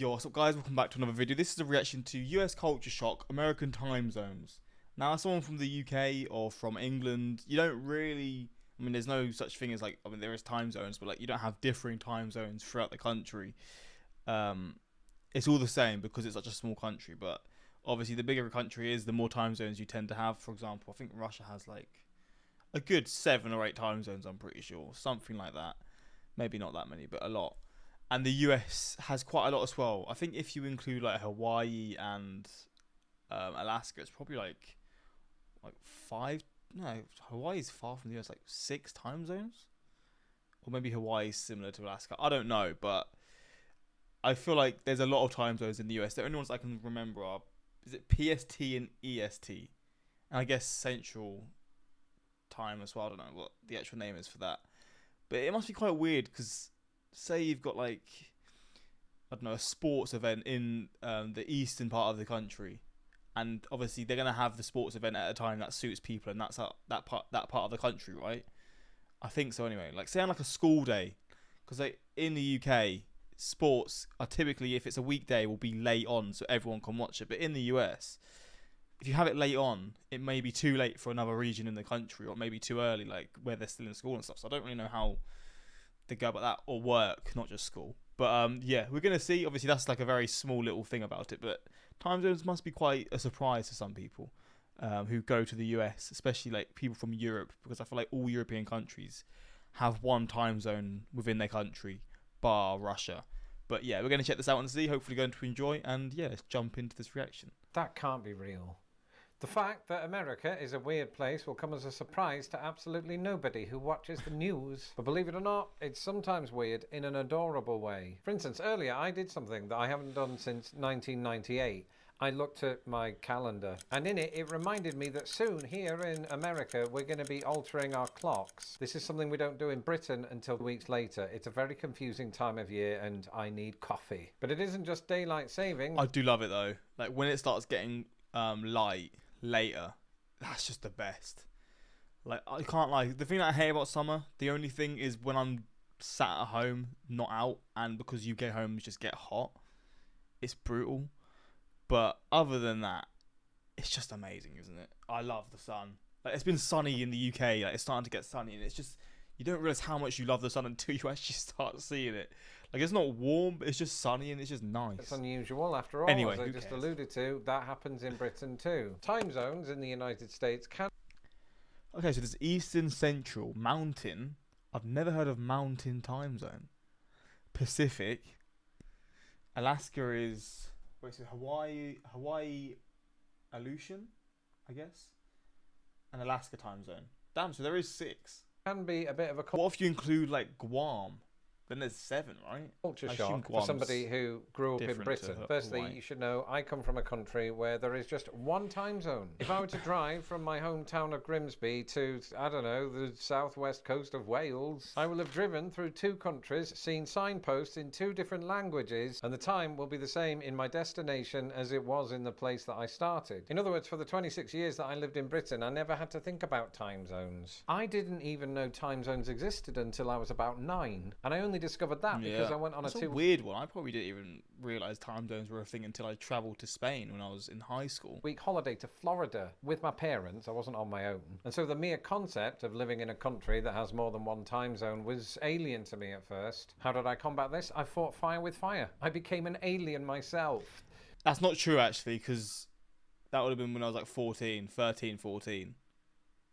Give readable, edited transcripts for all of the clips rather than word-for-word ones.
Yo, what's up guys, welcome back to another video. This is a reaction to US culture shock, American time zones. Now as someone from the UK or from England, you don't really, there's no such thing as there is time zones, but like you don't have differing time zones throughout the country. It's all the same because it's such a small country, but obviously the bigger a country is, the more time zones you tend to have. For example, I think Russia has like a good 7 or 8 time zones, I'm pretty sure, something like that. Maybe not that many, but a lot. And the US has quite a lot as well. I think if you include like Hawaii and Alaska, it's probably like 5. No, Hawaii is far from the US, like 6 time zones, or maybe Hawaii is similar to Alaska. I don't know, but I feel like there's a lot of time zones in the US. The only ones I can remember are, is it PST and EST, and I guess Central Time as well. I don't know what the actual name is for that, but it must be quite weird because say you've got like, I don't know, a sports event in the eastern part of the country, and obviously they're gonna have the sports event at a time that suits people, and that's that part of the country, right? I think so anyway. Like say on like a school day, because like in the UK, sports are typically, if it's a weekday, will be late on so everyone can watch it. But in the US, if you have it late on, it may be too late for another region in the country, or maybe too early, like where they're still in school and stuff. So I don't really know how they go about that, or work, not just school. But yeah, we're gonna see. Obviously, that's like a very small little thing about it, but time zones must be quite a surprise to some people who go to the US, especially like people from Europe, because I feel like all European countries have one time zone within their country, bar Russia. But yeah, we're gonna check this out and see. Hopefully, going to enjoy. And yeah, let's jump into this reaction. That can't be real. The fact that America is a weird place will come as a surprise to absolutely nobody who watches the news. But believe it or not, it's sometimes weird in an adorable way. For instance, earlier I did something that I haven't done since 1998. I looked at my calendar, and in it reminded me that soon here in America we're going to be altering our clocks. This is something we don't do in Britain until weeks later. It's a very confusing time of year and I need coffee. But it isn't just daylight saving. I do love it though. Like when it starts getting light later, that's just the best. Like I can't lie, the thing that I hate about summer, the only thing is when I'm sat at home not out, and because you get home you just get hot, it's brutal. But other than that, it's just amazing, isn't it? I love the sun. Like it's been sunny in the UK, like it's starting to get sunny, and it's just, you don't realize how much you love the sun until you actually start seeing it. Like it's not warm, but it's just sunny and it's just nice. It's unusual after all. Anyway, as I just alluded to, that happens in Britain too. Time zones in the United States can... Okay, so there's Eastern, Central, Mountain. I've never heard of Mountain time zone. Pacific. Alaska is, wait, so Hawaii Aleutian, I guess. And Alaska time zone. Damn, so there is 6. Can be a bit of a... What if you include like Guam? Then there's 7, right? Culture shock for somebody who grew up in Britain. Firstly, you should know I come from a country where there is just one time zone. If I were to drive from my hometown of Grimsby to, I don't know, the southwest coast of Wales, I will have driven through 2 countries, seen signposts in 2 different languages, and the time will be the same in my destination as it was in the place that I started. In other words, for the 26 years that I lived in Britain, I never had to think about time zones. I didn't even know time zones existed until I was about 9, and I only discovered that because I went on That's a weird one. I probably didn't even realise time zones were a thing until I travelled to Spain when I was in high school. Week holiday to Florida with my parents. I wasn't on my own. And so the mere concept of living in a country that has more than one time zone was alien to me at first. How did I combat this? I fought fire with fire. I became an alien myself. That's not true actually, because that would have been when I was like 13, 14.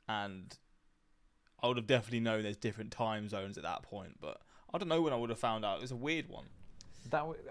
And I would have definitely known there's different time zones at that point, but I don't know when I would have found out. It was a weird one.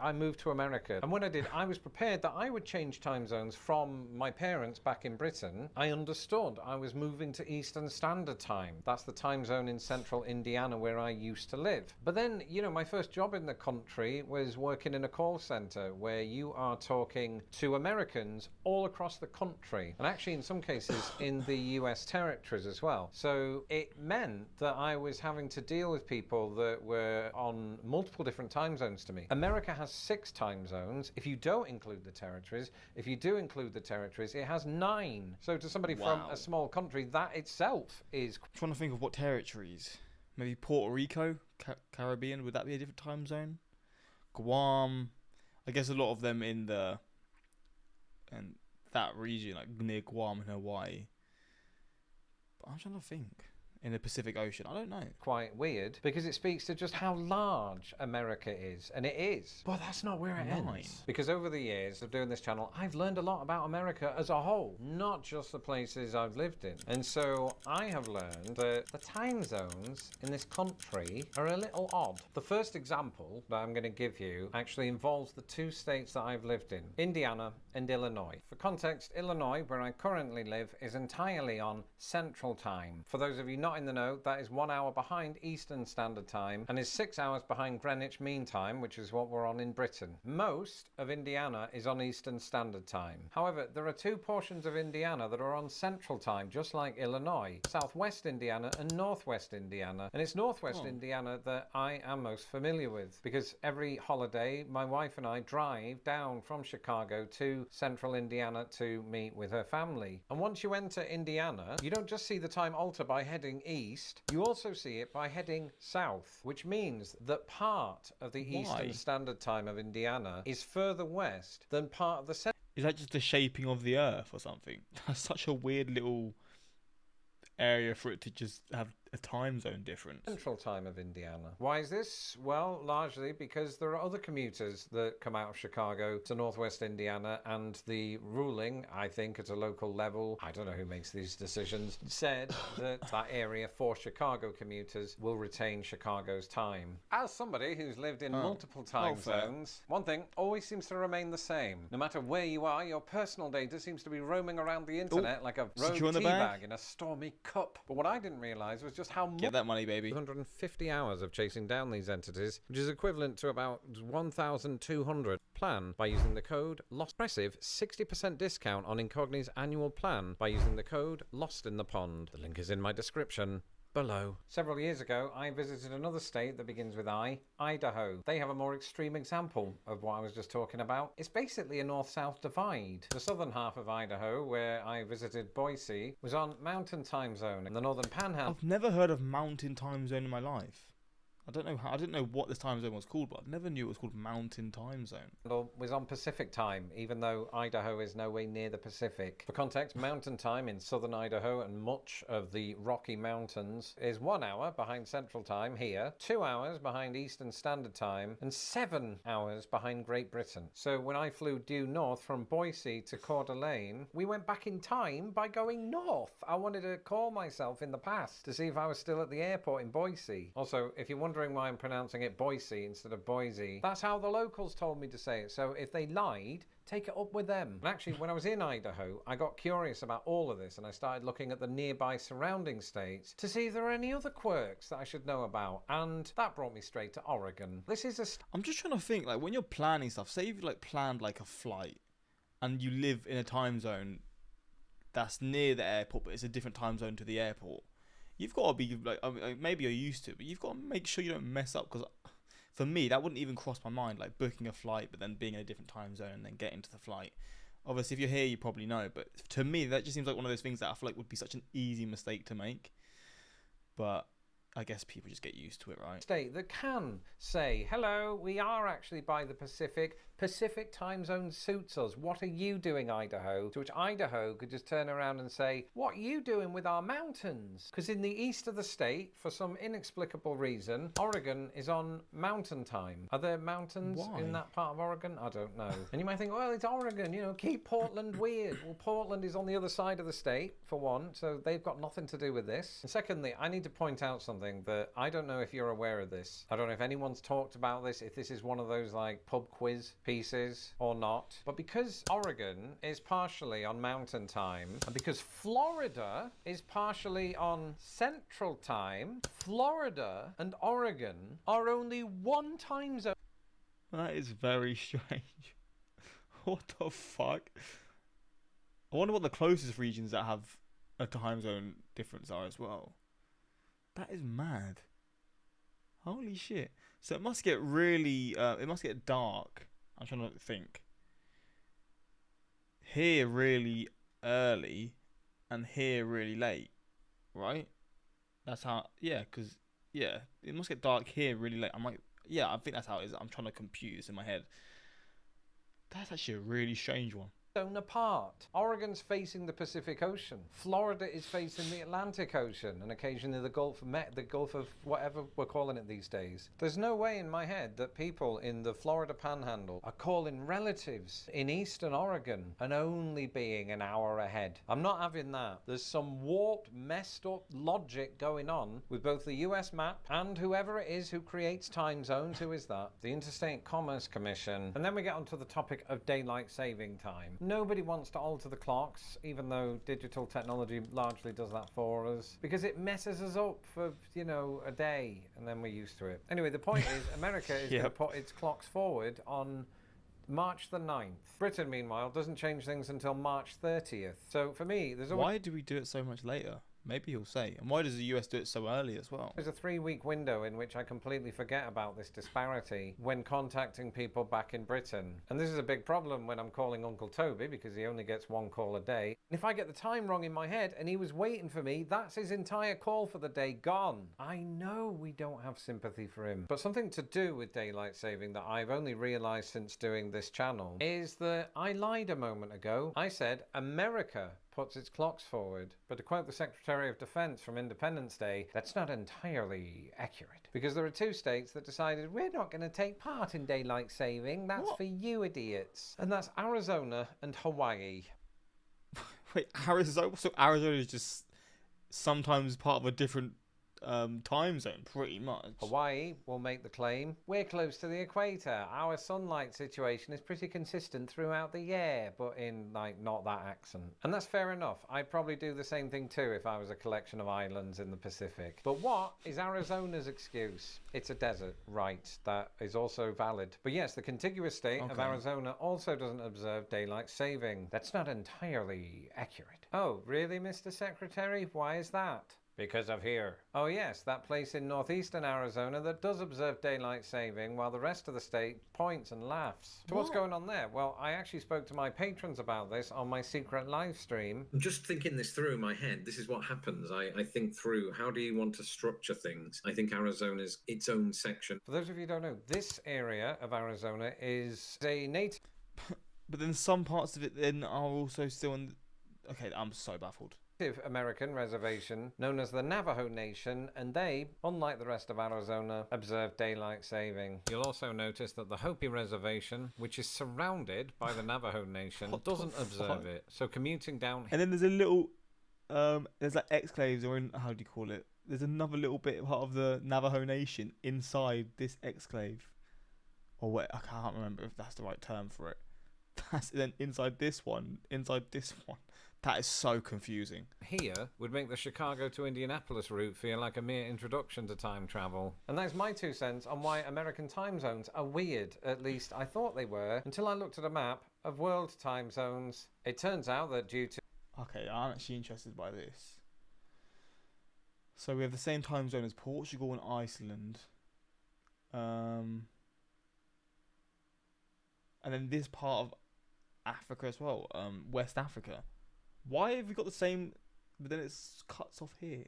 I moved to America, and when I did, I was prepared that I would change time zones from my parents back in Britain. I understood I was moving to Eastern Standard Time. That's the time zone in central Indiana where I used to live. But then, you know, my first job in the country was working in a call center where you are talking to Americans all across the country, and actually in some cases in the US territories as well. So it meant that I was having to deal with people that were on multiple different time zones to me. America has 6 time zones if you don't include the territories. If you do include the territories, it has 9. So to somebody from a small country, that itself is... I'm trying to think of what territories. Maybe Puerto Rico, Caribbean, would that be a different time zone? Guam. I guess a lot of them in that region, like near Guam and Hawaii. But I'm trying to think. In the Pacific Ocean, I don't know. Quite weird because it speaks to just how large America is, and it is. But that's not where it ends. Because over the years of doing this channel, I've learned a lot about America as a whole, not just the places I've lived in. And so I have learned that the time zones in this country are a little odd. The first example that I'm going to give you actually involves the two states that I've lived in, Indiana and Illinois. For context, Illinois, where I currently live, is entirely on Central Time. For those of you not in the know, that is 1 hour behind Eastern Standard Time and is 6 hours behind Greenwich Mean Time, which is what we're on in Britain. Most of Indiana is on Eastern Standard Time. However, there are two portions of Indiana that are on Central Time, just like Illinois, Southwest Indiana and Northwest Indiana. And it's Northwest Indiana that I am most familiar with because every holiday, my wife and I drive down from Chicago to Central Indiana to meet with her family. And once you enter Indiana, you don't just see the time alter by heading east, you also see it by heading south, which means that part of the Eastern Standard Time of Indiana is further west than part of the Central. Is that just the shaping of the Earth or something? That's such a weird little area for it to just have a time zone difference. Central Time of Indiana. Why is this? Well, largely because there are other commuters that come out of Chicago to Northwest Indiana, and the ruling, I think at a local level, I don't know who makes these decisions, said that that area for Chicago commuters will retain Chicago's time. As somebody who's lived in multiple time zones, one thing always seems to remain the same. No matter where you are, your personal data seems to be roaming around the internet like a rogue tea bag in a stormy cup. But what I didn't realise was just how much... Get that money, baby. 250 hours of chasing down these entities, which is equivalent to about 1,200 plan by using the code LOST. Impressive 60% discount on Incogni's annual plan by using the code LOST in the pond. The link is in my description below. Several years ago, I visited another state that begins with I, Idaho. They have a more extreme example of what I was just talking about. It's basically a north-south divide. The southern half of Idaho, where I visited Boise, was on Mountain Time Zone in the northern panhandle. I've never heard of Mountain Time Zone in my life. I didn't know what this time zone was called, but I never knew it was called Mountain Time Zone. Was on Pacific Time, even though Idaho is nowhere near the Pacific. For context, Mountain Time in southern Idaho and much of the Rocky Mountains is 1 hour behind Central Time here, 2 hours behind Eastern Standard Time, and 7 hours behind Great Britain. So when I flew due north from Boise to Coeur d'Alene, we went back in time by going north. I wanted to call myself in the past to see if I was still at the airport in Boise. Also, if you're wondering why I'm pronouncing it Boise instead of Boise, that's how the locals told me to say it. So if they lied, take it up with them. And actually, when I was in Idaho, I got curious about all of this and I started looking at the nearby surrounding states to see if there are any other quirks that I should know about. And that brought me straight to Oregon. This is I'm just trying to think, like, when you're planning stuff, say you've like planned like a flight and you live in a time zone that's near the airport, but it's a different time zone to the airport. You've got to be like, I mean, maybe you're used to it, but you've got to make sure you don't mess up. Because for me, that wouldn't even cross my mind, like booking a flight, but then being in a different time zone and then getting to the flight. Obviously, if you're here, you probably know. But to me, that just seems like one of those things that I feel like would be such an easy mistake to make. But I guess people just get used to it, right? State that can say, hello, we are actually by the Pacific. Pacific time zone suits us. What are you doing, Idaho? To which Idaho could just turn around and say, what are you doing with our mountains? Because in the east of the state, for some inexplicable reason, Oregon is on mountain time. Are there mountains in that part of Oregon? I don't know. And you might think, well, it's Oregon, you know, keep Portland weird. Well, Portland is on the other side of the state, for one, so they've got nothing to do with this. And secondly, I need to point out something that I don't know if you're aware of this. I don't know if anyone's talked about this, if this is one of those like pub quiz pieces or not. But because Oregon is partially on mountain time, and because Florida is partially on central time, Florida and Oregon are only one time zone. That is very strange. What the fuck? I wonder what the closest regions that have a time zone difference are as well. That is mad. Holy shit. So it must get really, it must get dark. I'm trying to think. Here really early and here really late, right? That's how, yeah, because, yeah, it must get dark here really late. I think that's how it is. I'm trying to compute this in my head. That's actually a really strange one. Apart. Oregon's facing the Pacific Ocean. Florida is facing the Atlantic Ocean, and occasionally the Gulf of whatever we're calling it these days. There's no way in my head that people in the Florida Panhandle are calling relatives in Eastern Oregon and only being an hour ahead. I'm not having that. There's some warped, messed up logic going on with both the US map and whoever it is who creates time zones. Who is that? The Interstate Commerce Commission. And then we get onto the topic of daylight saving time. Nobody wants to alter the clocks, even though digital technology largely does that for us, because it messes us up for, a day, and then we're used to it. Anyway, the point is, America is going to put its clocks forward on March the 9th. Britain, meanwhile, doesn't change things until March 30th. So for me, there's always... Why do we do it so much later? Maybe he'll say. And why does the US do it so early as well? There's a 3-week window in which I completely forget about this disparity when contacting people back in Britain. And this is a big problem when I'm calling Uncle Toby, because he only gets one call a day. And if I get the time wrong in my head and he was waiting for me, that's his entire call for the day gone. I know we don't have sympathy for him. But something to do with daylight saving that I've only realised since doing this channel is that I lied a moment ago. I said America puts its clocks forward. But to quote the Secretary of Defense from Independence Day, that's not entirely accurate. Because there are 2 states that decided we're not going to take part in daylight saving. That's for you idiots. And that's Arizona and Hawaii. Wait, Arizona? So Arizona is just sometimes part of a different time zone, pretty much. Hawaii will make the claim, we're close to the equator. Our sunlight situation is pretty consistent throughout the year, but in, not that accent. And that's fair enough. I'd probably do the same thing too if I was a collection of islands in the Pacific. But what is Arizona's excuse? It's a desert, right? That is also valid. But yes, the contiguous state of Arizona also doesn't observe daylight saving. That's not entirely accurate. Oh, really, Mr. Secretary? Why is that? Because of here. Oh yes, that place in northeastern Arizona that does observe daylight saving while the rest of the state points and laughs. So what's going on there? Well, I actually spoke to my patrons about this on my secret live stream. I'm just thinking this through in my head. This is what happens. I think through, how do you want to structure things? I think Arizona's its own section. For those of you who don't know, this area of Arizona is a native... But then some parts of it then are also still in... Okay, I'm so baffled. American reservation known as the Navajo Nation, and they, unlike the rest of Arizona, observe daylight saving. You'll also notice that the Hopi Reservation, which is surrounded by the Navajo Nation, doesn't observe it. So commuting down... And then there's a little... there's like exclaves, or how do you call it? There's another little bit part of the Navajo Nation inside this exclave. Or what? I can't remember if that's the right term for it. That's then inside this one. That is so confusing. Here would make the Chicago to Indianapolis route feel like a mere introduction to time travel. And that's my 2 cents on why American time zones are weird. At least I thought they were, until I looked at a map of world time zones. It turns out that due to... Okay, I'm actually interested by this. So we have the same time zone as Portugal and Iceland. And then this part of Africa as well, West Africa. Why have we got the same, but then it cuts off here?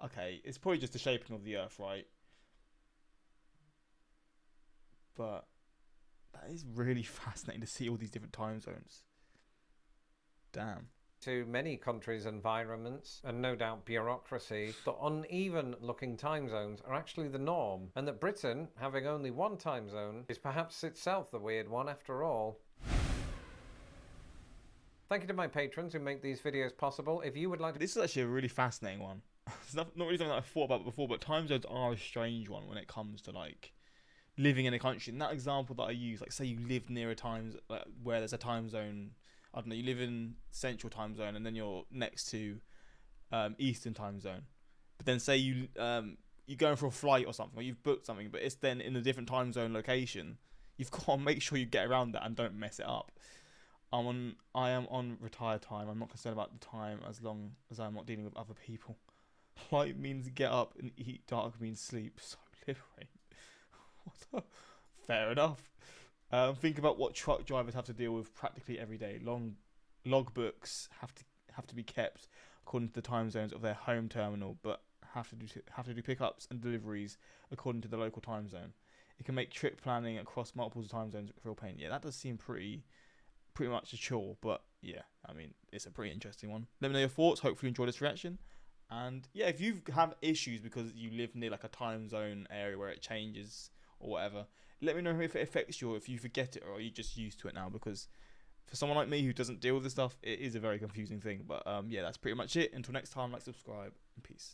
Okay, it's probably just the shaping of the Earth, right? But that is really fascinating to see all these different time zones. Damn. To many countries' environments, and no doubt bureaucracy, the uneven looking time zones are actually the norm, and that Britain, having only one time zone, is perhaps itself the weird one after all. Thank you to my patrons who make these videos possible. If you would like to... This is actually a really fascinating one. It's not really something that I've thought about before, but time zones are a strange one when it comes to like living in a country. In that example that I use, like say you live near a time where there's a time zone, I don't know, you live in central time zone and then you're next to eastern time zone. But then say you're going for a flight or something, or you've booked something, but it's then in a different time zone location. You've got to make sure you get around that and don't mess it up. I am on retired time. I'm not concerned about the time as long as I'm not dealing with other people. Light means get up and eat. Dark means sleep. So liberate. Fair enough. Think about what truck drivers have to deal with practically every day. Long logbooks have to be kept according to the time zones of their home terminal, but have to do pickups and deliveries according to the local time zone. It can make trip planning across multiple time zones a real pain. Yeah, that does seem pretty much a chore, but yeah, I mean, it's a pretty interesting one. Let me know your thoughts. Hopefully you enjoy this reaction. And yeah, if you have issues because you live near like a time zone area where it changes or whatever, let me know if it affects you or if you forget it or are you just used to it now, because for someone like me who doesn't deal with this stuff, it is a very confusing thing. But yeah, that's pretty much it. Until next time, like, subscribe, and peace.